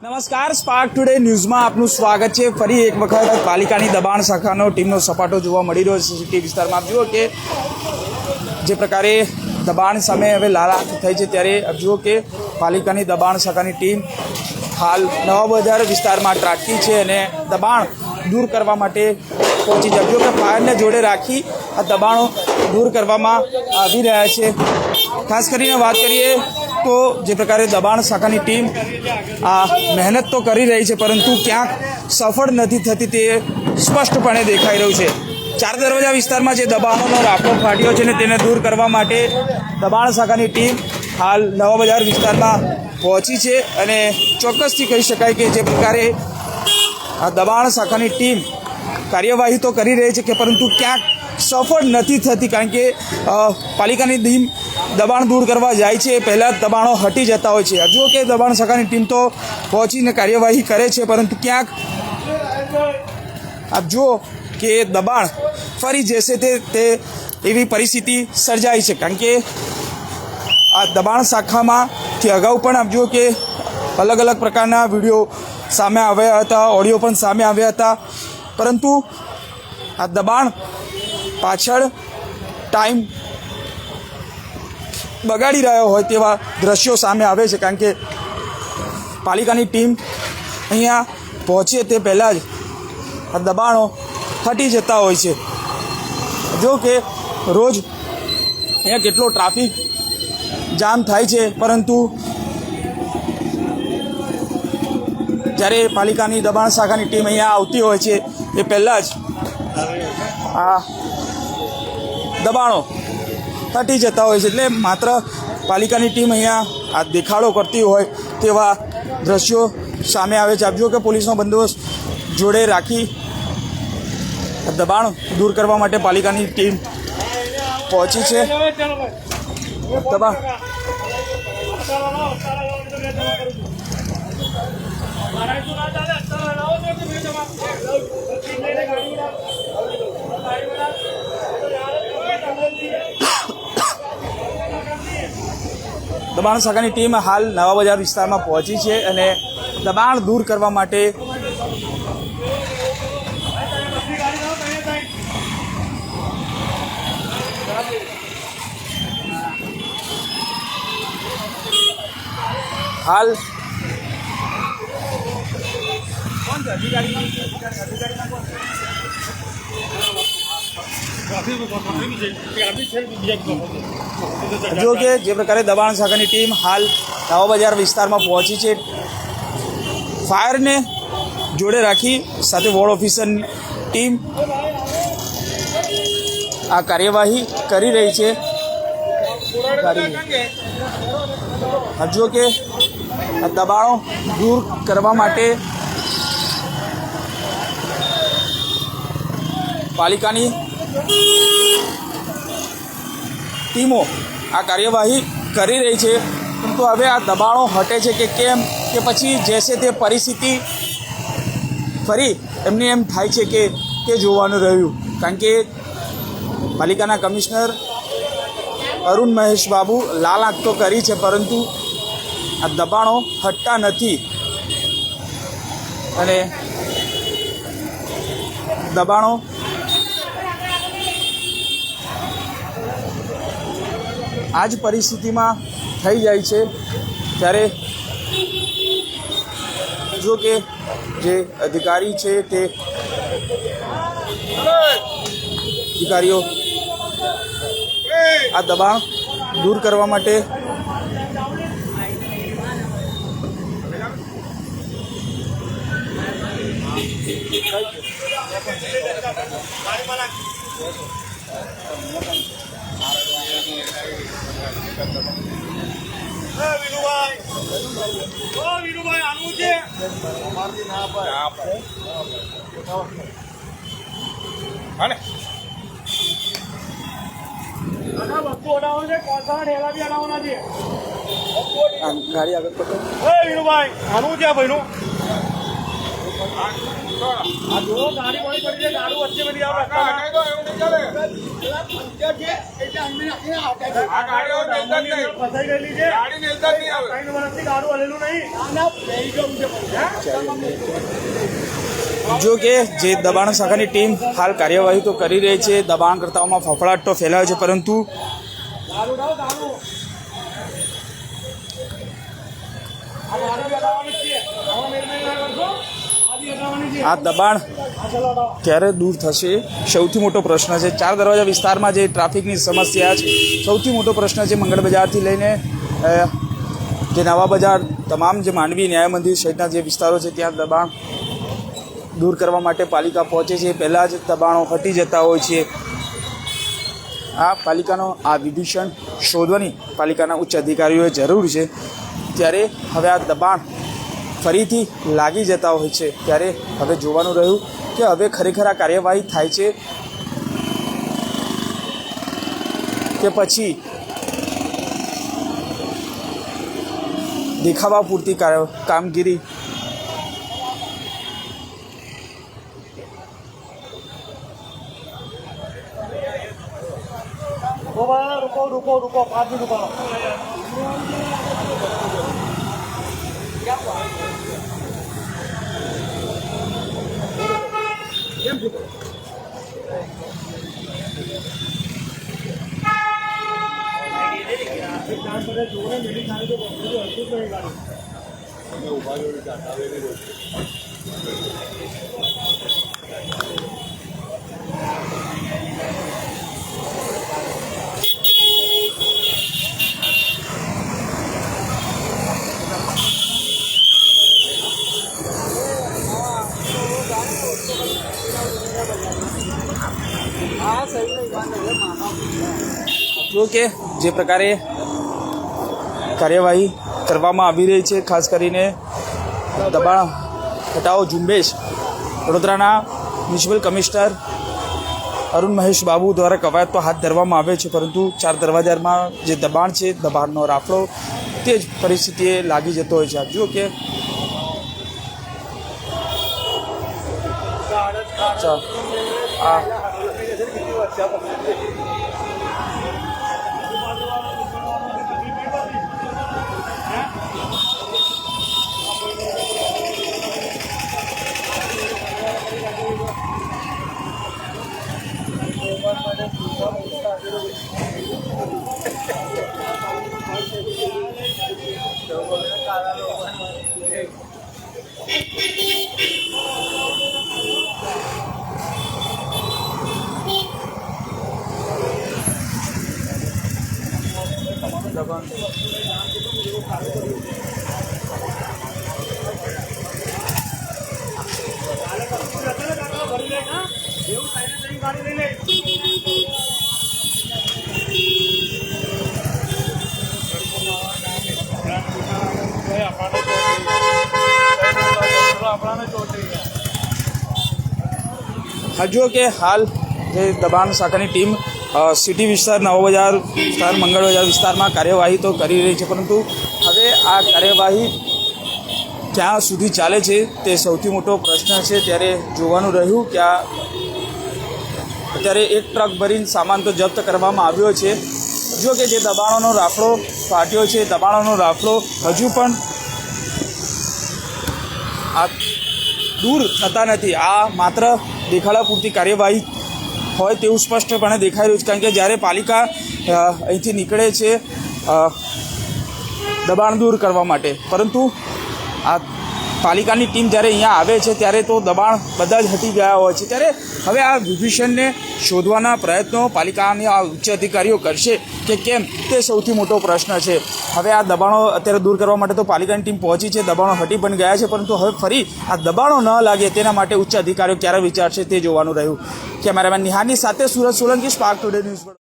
નમસ્કાર, spark today ન્યૂઝમાં આપનું સ્વાગત છે। ફરી એક વખત પાલિકાની દબાણ શાખાનો ટીમનો સપાટો જોવા મળી રહ્યો છે સીસીટીવી વિસ્તારમાં। આપ જુઓ કે જે પ્રકારે દબાણ સામે હવે લાલાત થઈ છે, ત્યારે આપ જુઓ કે પાલિકાની દબાણ શાખાની ટીમ હાલ નવા બજાર વિસ્તારમાં ત્રાટકી છે અને દબાણ દૂર કરવા માટે પહોંચી છે। આપ જુઓ કે ફાયરને જોડે રાખી આ દબાણો દૂર કરવામાં આવી રહ્યા છે। ખાસ કરીને વાત કરીએ તો જે પ્રકારે દબાણ શાખાની ટીમ આ મહેનત તો કરી રહી છે, પરંતુ ક્યાંક સફળ નથી થતી તે સ્પષ્ટપણે દેખાઈ રહ્યું છે। ચાર દરવાજા વિસ્તારમાં જે દબાણોનો રાફડો ફાટ્યો છે ને તેને દૂર કરવા માટે દબાણ શાખાની ટીમ હાલ નવા બજાર વિસ્તારમાં પહોંચી છે અને ચોક્કસથી કહી શકાય કે જે પ્રકારે આ દબાણ શાખાની ટીમ કાર્યવાહી તો કરી રહી છે કે પરંતુ ક્યાંક સફળ નથી થતી, કારણ કે પાલિકાની ટીમ દબાણ દૂર કરવા જાય છે પહેલાં દબાણો હટી જતા હોય છે। જુઓ કે દબાણ શાખાની ટીમ તો પહોંચીને કાર્યવાહી કરે છે, પરંતુ ક્યાંક આપ જુઓ કે દબાણ ફરી જશે તે એવી પરિસ્થિતિ સર્જાઈ છે, કારણ કે આ દબાણ શાખામાંથી અગાઉ પણ આપ જુઓ કે અલગ અલગ પ્રકારના વિડીયો સામે આવ્યા હતા, ઓડિયો પણ સામે આવ્યા હતા, પરંતુ આ દબાણ પાછળ ટાઈમ બગાડી રહ્યો હોય તેવા દ્રશ્યો સામે આવે છે, કારણ કે પાલિકાની ટીમ અહીંયા પહોંચે તે પહેલાં જ આ દબાણો હટી જતા હોય છે। જો કે રોજ અહીંયા કેટલો ટ્રાફિક જામ થાય છે, પરંતુ જ્યારે પાલિકાની દબાણ શાખાની ટીમ અહીંયા આવતી હોય છે એ પહેલાં જ આ દબાણો હટી જતા હોય છે। એટલે માત્ર પાલિકાની ટીમ અહીંયા આ દેખાડો કરતી હોય તેવા દ્રશ્યો સામે આવે છે। આપ જુઓ કે પોલીસનો બંદોબસ્ત જોડે રાખી દબાણ દૂર કરવા માટે પાલિકાની ટીમ પહોંચી છે। દબાણ દબાણ શાખાની ટીમ હાલ નવા બજાર વિસ્તારમાં પહોંચી છે અને દબાણ દૂર કરવા માટે હાલ જો કે જે પ્રકારે દબાણ શાખાની ટીમ હાલ નવા બજાર વિસ્તારમાં પહોંચી છે, ફાયરને જોડે રાખી સાથે વોર્ડ ઓફિસરની ટીમ આ કાર્યવાહી કરી રહી છે। જો કે આ દબાણો દૂર કરવા માટે પાલિકાની ટીમો આ કાર્યવાહી કરી રહી છે, પરંતુ હવે આ દબાણો હટે છે કે કેમ, કે પછી જેસે તે પરિસ્થિતિ ફરી એમને એમ થાય છે કે જોવાનું રહ્યું, કારણ કે પાલિકાના કમિશનર અરુણ મહેશ બાબુ લાલ આંખ તો કરી છે, પરંતુ આ દબાણો હટતા નથી અને દબાણો આ જ પરિસ્થિતિમાં થઈ જાય છે। ત્યારે જો કે જે અધિકારી છે તે અધિકારીઓ આ દબાણ દૂર કરવા માટે ગાડી આગળ પકડો। જો કે જે દબાણ શાખાની ટીમ હાલ કાર્યવાહી તો કરી રહી છે, દબાણકર્તાઓમાં ફફડાટ તો ફેલાયો છે, પરંતુ આ દબાણ ક્યારે દૂર થશે સૌથી મોટો પ્રશ્ન છે। 4 દરવાજા વિસ્તારમાં જે ટ્રાફિકની સમસ્યા છે, સૌથી મોટો પ્રશ્ન છે। મંગળ બજારથી લઈને જે નવા બજાર, તમામ જે માંડવી ન્યાય મંદિર સહિતના જે વિસ્તારો છે ત્યાં દબાણ દૂર કરવા માટે પાલિકા પહોંચે છે, પહેલાં જ દબાણો હટી જતા હોય છે। આ પાલિકાનો આ વિભીષણ શોધવાની પાલિકાના ઉચ્ચ અધિકારીઓએ જરૂર છે, ત્યારે હવે આ દબાણ ફરીથી લાગી જતા હોય છે, ત્યારે હવે જોવાનું રહ્યું કે હવે ખરેખર આ કાર્યવાહી થાય છે કે પછી દેખાવા પૂરતી કામગીરી। रुको 5 मिनट रुको। જો કે જે પ્રકારે કાર્યવાહી કરવામાં આવી રહી છે, ખાસ કરીને દબાણ હટાવો ઝુંબેશ વડોદરાના મ્યુનિસિપલ કમિશનર અરુણ મહેશ બાબુ દ્વારા કવાયત તો હાથ ધરવામાં આવે છે, પરંતુ 4 દરવાજામાં જે દબાણ છે, દબાણનો રાફડો તે જ પરિસ્થિતિએ લાગી જતો હોય છે। આપ જુઓ કે હજુ કે હાલ જે દબાણ શાખાની ટીમ સિટી વિસ્તાર, નવો બજાર વિસ્તાર, મંગળ બજાર વિસ્તારમાં કાર્યવાહી તો કરી રહી છે, પરંતુ હવે આ કાર્યવાહી ક્યાં સુધી ચાલે છે તે સૌથી મોટો પ્રશ્ન છે। ત્યારે જોવાનું રહ્યું કે આ અત્યારે એક ટ્રક ભરીને સામાન તો જપ્ત કરવામાં આવ્યો છે। જો કે જે દબાણોનો રાફડો ફાટ્યો છે, દબાણોનો રાફડો હજુ પણ આ દૂર થતા નથી। આ માત્ર દેખાડા પૂરતી કાર્યવાહી હોય તેવું સ્પષ્ટપણે દેખાઈ રહ્યું છે, કારણ કે જ્યારે પાલિકા અહીંથી નીકળે છે દબાણ દૂર કરવા માટે, પરંતુ આ પાલિકાની ટીમ જ્યારે અહીંયા આવે છે ત્યારે તો દબાણ બધા જ હટી ગયા હોય છે। ત્યારે હવે આ વિભીષણને શોધવાના પ્રયત્નો પાલિકાના આ ઉચ્ચ અધિકારીઓ કરશે કે કેમ તે સૌથી મોટો પ્રશ્ન છે। હવે આ દબાણો અત્યારે દૂર કરવા માટે તો પાલિકાની ટીમ પહોંચી છે, દબાણો હટી પણ ગયા છે, પરંતુ હવે ફરી આ દબાણો ન લાગે તેના માટે ઉચ્ચ અધિકારીઓ ક્યારે વિચારશે તે જોવાનું રહ્યું। કેમેરામેન નિહારની સાથે Surat Solanki, spark today news.